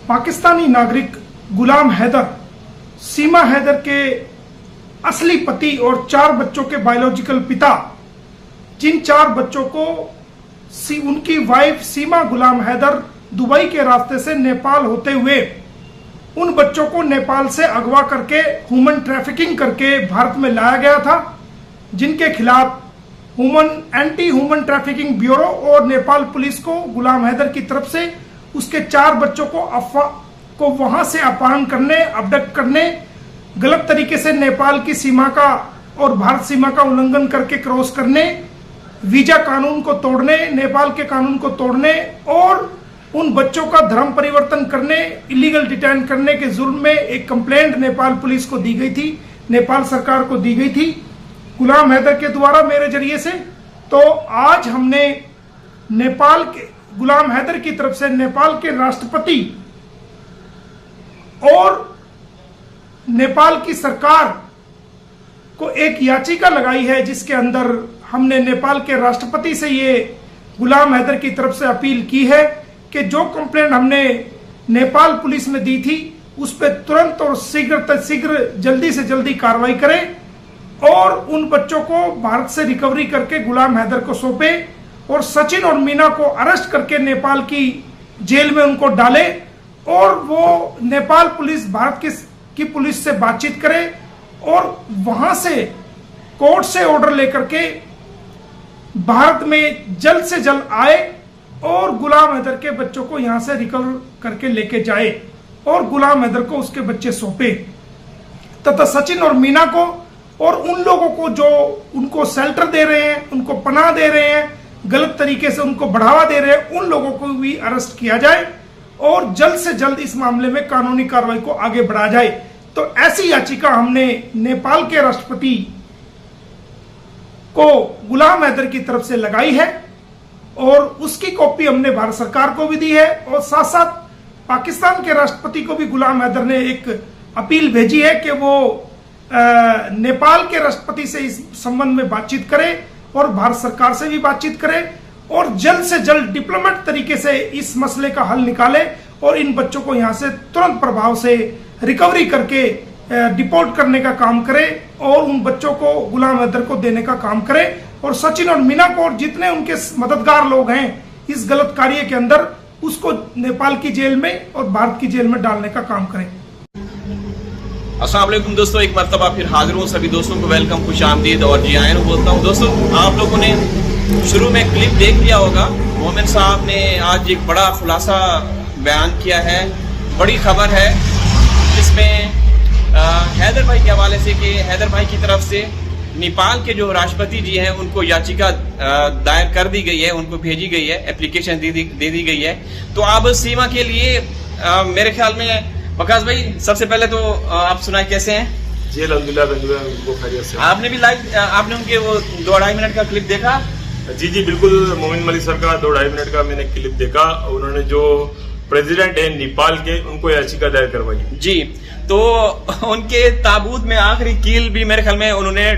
पाकिस्तानी नागरिक गुलाम हैदर, सीमा हैदर के असली पति और 4 बच्चों के बायोलॉजिकल पिता, जिन 4 बच्चों को उनकी वाइफ सीमा गुलाम हैदर दुबई के रास्ते से नेपाल होते हुए उन बच्चों को नेपाल से अगवा करके ह्यूमन ट्रैफिकिंग करके भारत में लाया गया था, जिनके खिलाफ एंटी ह्यूमन ट्रैफिकिंग ब्यूरो और नेपाल पुलिस को गुलाम हैदर की तरफ से उसके 4 बच्चों को वहां से अपहरण करने, अबडक्ट करने, गलत तरीके से नेपाल की सीमा का और भारत सीमा का उल्लंघन करके क्रॉस करने, वीजा कानून को तोड़ने, नेपाल के कानून को तोड़ने और उन बच्चों का धर्म परिवर्तन करने, इलीगल डिटेन करने के जुर्म में एक कंप्लेंट नेपाल पुलिस को दी गई थी, नेपाल सरकार को दी गई थी गुलाम हैदर के द्वारा मेरे जरिए से। तो आज हमने नेपाल के गुलाम हैदर की तरफ से नेपाल के राष्ट्रपति और नेपाल की सरकार को एक याचिका लगाई है, जिसके अंदर हमने नेपाल के राष्ट्रपति से ये गुलाम हैदर की तरफ से अपील की है कि जो कंप्लेंट हमने नेपाल पुलिस में दी थी उस पर तुरंत और शीघ्र जल्दी से जल्दी कार्रवाई करें और उन बच्चों को भारत से रिकवरी करके गुलाम हैदर को सौंपे और सचिन और मीना को अरेस्ट करके नेपाल की जेल में उनको डाले और वो नेपाल पुलिस भारत की पुलिस से बातचीत करे और वहां से कोर्ट से ऑर्डर लेकर के भारत में जल्द से जल्द आए और गुलाम हैदर के बच्चों को यहां से रिकवर करके लेके जाए और गुलाम हैदर को उसके बच्चे सौंपे तथा सचिन और मीना को और उन लोगों को जो उनको शेल्टर दे रहे हैं, उनको पनाह दे रहे हैं, गलत तरीके से उनको बढ़ावा दे रहे हैं, उन लोगों को भी अरेस्ट किया जाए और जल्द से जल्द इस मामले में कानूनी कार्रवाई को आगे बढ़ाया जाए। तो ऐसी याचिका हमने नेपाल के राष्ट्रपति को गुलाम हैदर की तरफ से लगाई है और उसकी कॉपी हमने भारत सरकार को भी दी है और साथ साथ पाकिस्तान के राष्ट्रपति को भी गुलाम हैदर ने एक अपील भेजी है कि वो नेपाल के राष्ट्रपति से इस संबंध में बातचीत करे और भारत सरकार से भी बातचीत करे और जल्द से जल्द डिप्लोमेट तरीके से इस मसले का हल निकाले और इन बच्चों को यहां से तुरंत प्रभाव से रिकवरी करके डिपोर्ट करने का काम करे और उन बच्चों को गुलाम हैदर को देने का काम करे और सचिन और मीना को और जितने उनके मददगार लोग हैं इस गलत कार्य के अंदर उसको नेपाल की जेल में और भारत की जेल में डालने का काम करें। अस्सलाम वालेकुम दोस्तों, एक मरतबा फिर हाजिर हूँ। सभी दोस्तों को वेलकम, खुश आमदीद और जी आयन बोलता हूँ। दोस्तों, आप लोगों ने शुरू में क्लिप देख लिया होगा, मोमिन साहब ने आज एक बड़ा खुलासा बयान किया है, बड़ी खबर है जिसमें हैदर भाई के हवाले से कि हैदर भाई की तरफ से नेपाल के जो राष्ट्रपति जी हैं उनको याचिका दायर कर दी गई है, उनको भेजी गई है, एप्लीकेशन दे दी गई है। तो अब सीमा के लिए मेरे ख्याल में वकास भाई सबसे पहले तो आप सुनाए कैसे हैं? जी अल्हम्दुलिल्लाह खैरियत से। आपने भी आपने उनके वो 2-2.5 मिनट का क्लिप देखा? जी बिल्कुल, मोमिन मलिक सर का 2-2.5 मिनट का मैंने क्लिप देखा। उन्होंने जो प्रेसिडेंट है नेपाल के उनको याचिका दायर करवाई जी। तो उनके ताबूत में आखिरी कील भी मेरे ख्याल में उन्होंने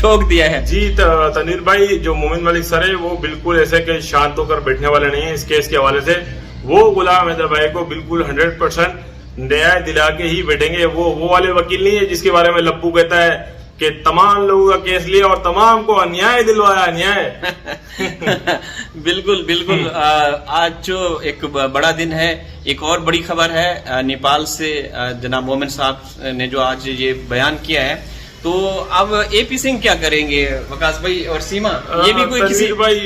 ठोक दिया है। जी तनीर भाई, जो मोमिन मलिक सर है वो बिल्कुल ऐसे के शांत होकर बैठने वाले नहीं है। इस केस के हवाले से वो गुलाम हैदर भाई को बिल्कुल 100% न्याय दिला के ही बैठेंगे। वो वाले वकील नहीं है जिसके बारे में लप्पू कहता है कि तमाम लोगों का केस लिया और तमाम को अन्याय दिलवाया। अन्याय बिल्कुल आज जो एक बड़ा दिन है, एक और बड़ी खबर है नेपाल से जनाब मोमिन साहब ने जो आज ये बयान किया है। तो अब एपी सिंह क्या करेंगे वकास भाई और सीमा? ये भी कोई किसी भाई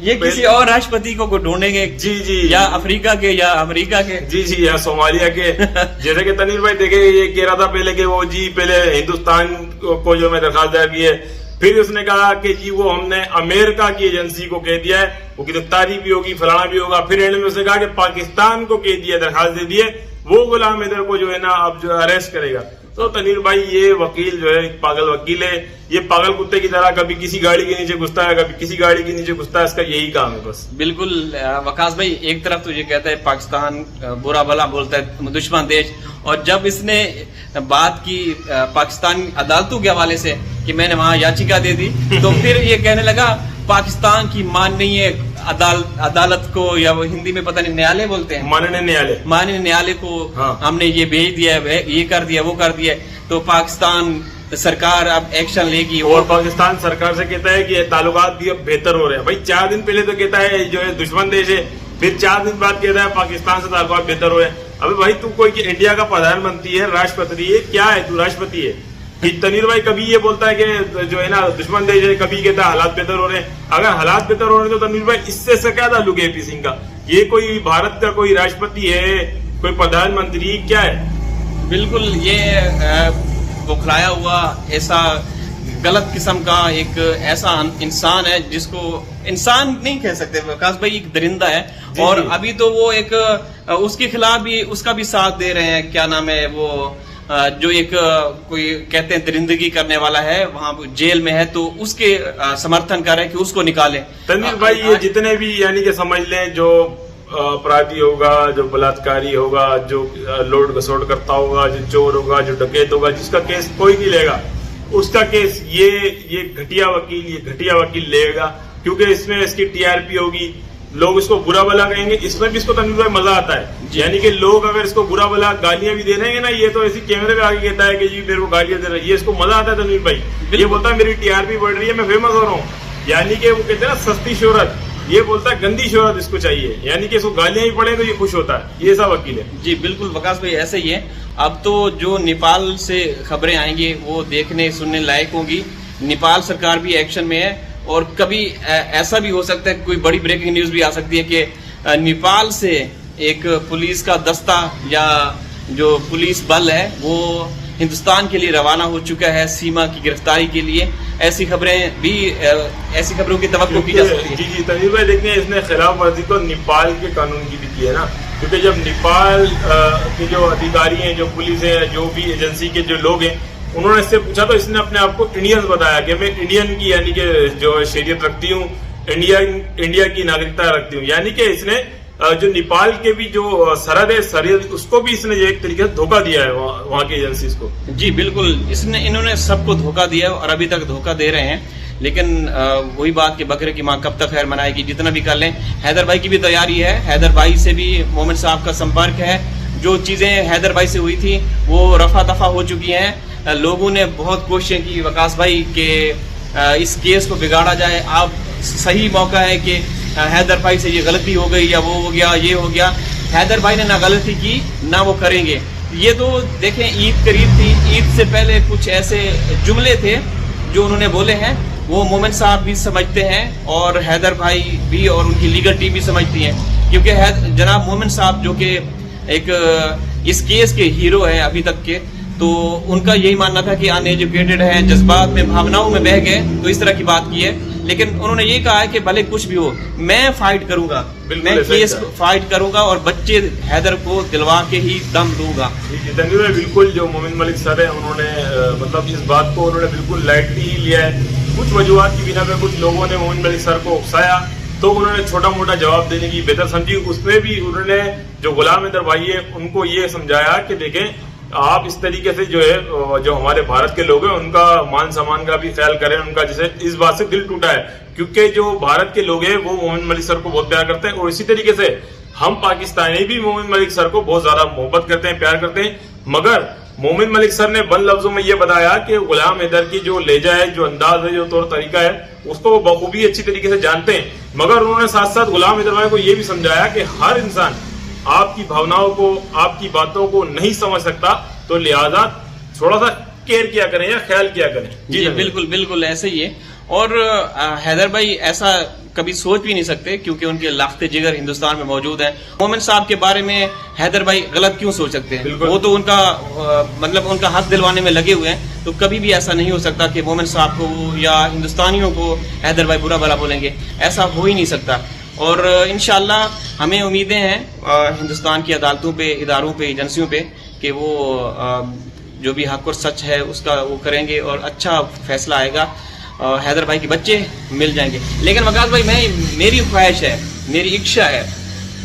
ये किसी और राष्ट्रपति को ढूंढेंगे? जी या अफ्रीका के या अमेरिका के? जी या सोमालिया के। जैसे कि तनीर भाई देखे, ये कह रहा था पहले कि वो जी पहले हिंदुस्तान को जो मैं दरखास्त दायर की है, फिर उसने कहा कि जी वो हमने अमेरिका की एजेंसी को कह दिया है, वो गिरफ्तारी भी होगी, फलाना भी होगा। फिर एंड में उसने कहा कि पाकिस्तान को कह दिया, दरखास्त दे दिए, वो गुलाम हैदर को जो है ना अब जो अरेस्ट करेगा। तो तनीर भाई, ये वकील जो है पागल वकील है। ये पागल कुत्ते की तरह कभी किसी गाड़ी के नीचे घुसता है, कभी किसी गाड़ी के नीचे घुसता है। इसका यही काम है बस। बिल्कुल वकास भाई, एक तरफ तो ये कहता है पाकिस्तान बुरा भला बोलता है, दुश्मन देश, और जब इसने बात की पाकिस्तान अदालतों के हवाले से कि मैंने वहां याचिका दे दी, तो फिर ये कहने लगा पाकिस्तान की मान नहीं है, अदालत को, या वो हिंदी में पता नहीं न्यायालय बोलते हैं, माननीय न्यायालय को हाँ। हमने ये भेज दिया है, ये कर दिया, वो कर दिया, तो पाकिस्तान सरकार अब एक्शन लेगी। और पाकिस्तान सरकार से कहता है कि ये ताल्लुकात भी अब बेहतर हो रहे हैं। भाई 4 दिन पहले तो कहता है जो है दुश्मन देश है, फिर 4 दिन बाद कहता है पाकिस्तान से ताल्लुकात बेहतर हो रहे हैं। अबे भाई तू कोई इंडिया का प्रधानमंत्री है, राष्ट्रपति है, क्या है तू? राष्ट्रपति है कि तनीर भाई कभी ये बोलता है कि जो है ना दुश्मन देश है, कभी कहता है हालात बेहतर हो रहे हैं। अगर हालात बेहतर हो रहे हैं तो तनीर भाई इससे क्या ताल्लुक है एपी सिंह का? ये कोई भारत का कोई राष्ट्रपति है, कोई प्रधानमंत्री, क्या है? बिल्कुल ये बौखलाया हुआ ऐसा गलत किस्म का एक ऐसा इंसान है जिसको इंसान नहीं कह सकते विकास भाई, एक दरिंदा है। और अभी तो वो एक उसके खिलाफ भी उसका भी साथ दे रहे हैं, क्या नाम है वो जो एक कोई कहते हैं दरिंदगी करने वाला है, वहां जेल में है, तो उसके समर्थन कर रहे हैं कि उसको निकाले। तनीर भाई ये जितने भी यानी कि समझ लें जो अपराधी होगा, जो बलात्कारी होगा, जो लोड घसोट करता होगा, जो चोर होगा, जो डकैत होगा, जिसका केस कोई नहीं लेगा, उसका केस ये घटिया वकील लेगा, क्योंकि इसमें इसकी टीआरपी होगी, लोग इसको बुरा भला कहेंगे। इसमें भी इसको तनीर भाई मजा आता है, यानी कि लोग अगर इसको बुरा भला गालियां भी दे रहे हैं ना, ये तो ऐसी कैमरे पे आगे कहता है कि जी मेरे को गालियां दे रहे हैं, ये इसको मजा आता है तनीर भाई। ये बोलता है मेरी टीआरपी बढ़ रही है, मैं फेमस हो रहा हूँ, यानी कि वो कहते हैं ना सस्ती शोहरत, ये बोलता है गंदी शोहरत इसको चाहिए, यानी कि इसको गालियां ही पड़े तो ये खुश होता है। ये सब वकील है जी। बिल्कुल विकास भाई ऐसे ही है। अब तो जो नेपाल से खबरें आएंगी वो देखने सुनने लायक होगी। नेपाल सरकार भी एक्शन में है और कभी ऐसा भी हो सकता है, कोई बड़ी ब्रेकिंग न्यूज भी आ सकती है कि नेपाल से एक पुलिस का दस्ता या जो पुलिस बल है वो हिंदुस्तान के लिए रवाना हो चुका है सीमा की गिरफ्तारी के लिए। ऐसी खबरें भी, ऐसी खबरों की तवक्को की जा सकती है। जी तनीर भाई देखिए, इसने खिलाफ वर्जी तो नेपाल के कानून की भी की है ना, क्योंकि जब नेपाल के जो अधिकारी हैं, जो पुलिस है, जो भी एजेंसी के जो लोग हैं, उन्होंने इससे पूछा तो इसने अपने आप को इंडियन बताया कि मैं इंडियन की यानी कि जो शरीयत रखती हूँ, इंडिया की नागरिकता रखती हूँ, यानी कि इसने जो नेपाल के भी जो सरहद उसको भी इसने एक तरीके से धोखा दिया है वहाँ की एजेंसीज को। जी बिल्कुल, इन्होंने सबको धोखा दिया और अभी तक धोखा दे रहे हैं। लेकिन वही बात कि बकरे की माँ कब तक खैर मनाएगी, जितना भी कर लें। हैदर भाई की भी तैयारी है, हैदर भाई से भी मोमिन साहब का संपर्क है। जो चीजें हैदर भाई से हुई थी वो रफा दफा हो चुकी हैं। लोगों ने बहुत कोशिशें की विकास भाई के इस केस को बिगाड़ा जाए। अब सही मौका है कि हैदर भाई से ये गलती हो गई या वो हो गया, ये हो गया। हैदर भाई ने ना गलती की ना वो करेंगे। ये तो देखें, ईद करीब थी, ईद से पहले कुछ ऐसे जुमले थे जो उन्होंने बोले हैं, वो मोमिन साहब भी समझते हैं और हैदर भाई भी और उनकी लीगल टीम भी समझती है। क्योंकि जनाब मोमिन साहब जो कि एक इस केस के हीरो हैं अभी तक के, तो उनका यही मानना था कि अनएजुकेटेड है, जज्बात में भावनाओं में बह गए, तो इस तरह की बात की है। लेकिन उन्होंने ये कहा है कि भले कुछ भी हो मैं फाइट करूंगा, मैं केस फाइट करूंगा और बच्चे हैदर को दिलवा के ही दम दूंगा। बिल्कुल जो मोमिन मलिक सर है उन्होंने मतलब इस बात को उन्होंने बिल्कुल लाइटली ही लिया है। कुछ वजूहत की बिना पे कुछ लोगों ने मोमिन मलिक सर को उकसाया तो उन्होंने छोटा मोटा जवाब देने की बेहतर समझी। उसमें भी उन्होंने जो गुलाम हैदर भाई है उनको ये समझाया कि देखें आप इस तरीके से जो है जो हमारे भारत के लोग हैं उनका मान सम्मान का भी ख्याल करें। उनका जैसे इस बात से दिल टूटा है क्योंकि जो भारत के लोग हैं वो मोमिन मलिक सर को बहुत प्यार करते हैं और इसी तरीके से हम पाकिस्तानी भी मोमिन मलिक सर को बहुत ज्यादा मोहब्बत करते हैं, प्यार करते हैं। मगर मोमिन मलिक सर ने बंद लफ्जों में ये बताया कि गुलाम हैदर की जो लहजा है, जो अंदाज है, जो तौर तरीका है, उसको वो बखूबी अच्छी तरीके से जानते हैं। मगर उन्होंने साथ साथ गुलाम हैदर भाई को ये भी समझाया कि हर इंसान आपकी भावनाओं को, आपकी बातों को नहीं समझ सकता, तो लिहाजा थोड़ा सा केयर किया करें या ख्याल किया करें। जी बिल्कुल बिल्कुल ऐसे ही है। और हैदर भाई ऐसा कभी सोच भी नहीं सकते क्योंकि उनके लाख्ते जिगर हिंदुस्तान में मौजूद हैं। मोमिन साहब के बारे में हैदर भाई गलत क्यों सोच सकते हैं? वो तो उनका मतलब उनका हक दिलवाने में लगे हुए हैं, तो कभी भी ऐसा नहीं हो सकता कि मोमिन साहब को या हिंदुस्तानियों को हैदर भाई बुरा भला बोलेंगे, ऐसा हो ही नहीं सकता। और इंशाल्लाह हमें उम्मीदें हैं हिंदुस्तान की अदालतों पे, इदारों पे, एजेंसियों पे कि वो जो भी हक और सच है उसका वो करेंगे और अच्छा फैसला आएगा। हैदर भाई के बच्चे मिल जाएंगे। लेकिन वकास भाई मेरी ख्वाहिश है, मेरी इच्छा है,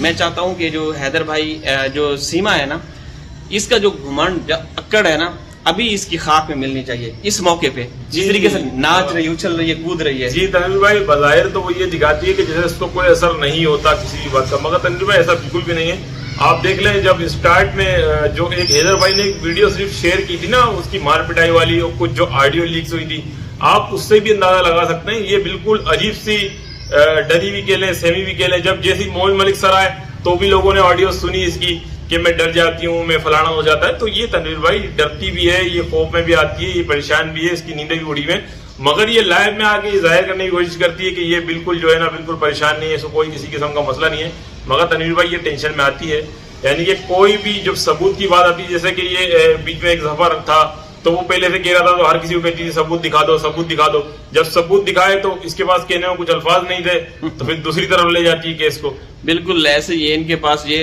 मैं चाहता हूं कि जो हैदर भाई जो सीमा है ना, इसका जो घुमंड अक्कड़ है ना, अभी इसकी खाक में मिलनी चाहिए इस मौके पे, जिस तरीके से नाच रही है, उछल रही है, कूद रही है। जी तनवीर भाई, बज़ाहिर तो वो ये दिखाती है कि जैसे इसको कोई असर नहीं होता किसी भी बात का, मगर तनवीर भाई ऐसा बिल्कुल भी नहीं है। आप देख लें, जब स्टार्ट में जो एक हैदर भाई ने एक वीडियो सिर्फ शेयर की थी ना, उसकी मार पिटाई वाली और कुछ जो ऑडियो लीक्स हुई थी, आप उससे भी अंदाजा लगा सकते हैं ये बिल्कुल अजीब सी डरी भी कह लें, सेमी भी कह लें। जब जैसी मोहन मलिक सर आए तो भी लोगों ने ऑडियो सुनी इसकी कि मैं डर जाती हूँ, मैं फलाना हो जाता है। तो ये तनवीर भाई डरती भी है, ये खौफ में भी आती है, ये परेशान भी है, इसकी नींदें भी उड़ी हुई है, मगर ये लाइव में आके ये जाहिर करने की कोशिश करती है कि ये बिल्कुल जो है ना बिल्कुल परेशान नहीं है, इसको कोई किसी किस्म का मसला नहीं है। मगर तनवीर भाई ये टेंशन में आती है, यानी कि कोई भी जब सबूत की बात आती है, जैसे कि ये बीच में एक जफर था तो वो पहले से कह रहा था तो हर किसी को कहती थी सबूत दिखा दो, सबूत दिखा दो। जब सबूत दिखाए तो इसके पास कहने में कुछ अल्फाज नहीं थे, तो फिर दूसरी तरफ ले जाती है केस को। बिल्कुल ऐसे ये इनके पास ये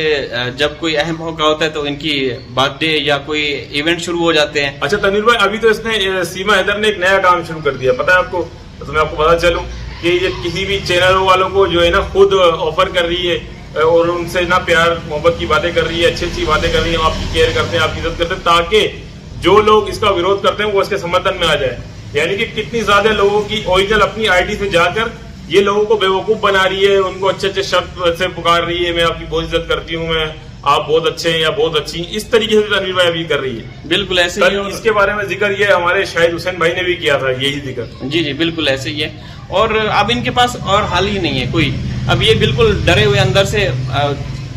जब कोई अहम मौका होता है तो इनकी बर्थडे या कोई इवेंट शुरू हो जाते हैं। अच्छा तनवीर भाई, अभी तो इसने सीमा हैदर ने एक नया काम शुरू कर दिया, पता है आपको? तो मैं आपको बता चलूं कि ये किसी भी चैनल वालों को जो है ना खुद ऑफर कर रही है और उनसे ना प्यार मोहब्बत की बातें कर रही है, अच्छी अच्छी बातें कर रही है, आपकी केयर करते हैं, आपकी इज्जत करते हैं, ताकि जो लोग इसका विरोध करते हैं वो इसके समर्थन में आ जाए। यानी कि कितनी ज्यादा लोगों की ओरिजिनल अपनी आईडी से जाकर ये लोगों को बेवकूफ बना रही है, उनको अच्छे अच्छे शब्द से पुकार रही है, मैं आपकी बहुत इज्जत करती हूँ, मैं आप बहुत अच्छे हैं या बहुत अच्छी, इस तरीके से तनवीर भाई अभी कर रही है। बिल्कुल ऐसे ही है। इसके बारे में जिक्र ये हमारे शाहिद हुसैन भाई ने भी किया था, यही जिक्र। जी जी बिल्कुल ऐसे ही है। और अब इनके पास और हाल ही नहीं है कोई, अब ये बिल्कुल डरे हुए अंदर से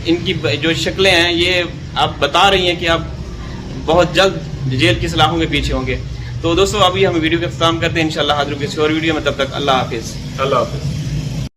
इनकी जो शक्लें हैं ये आप बता रही हैं कि आप बहुत जल्द जेल की सलाखों के पीछे होंगे। तो दोस्तों अभी हम वीडियो का इख्तिताम करते हैं, इंशाल्लाह हाजिर होंगे किसी और वीडियो में, तब तक अल्लाह हाफिज। अल्लाह हाफिज।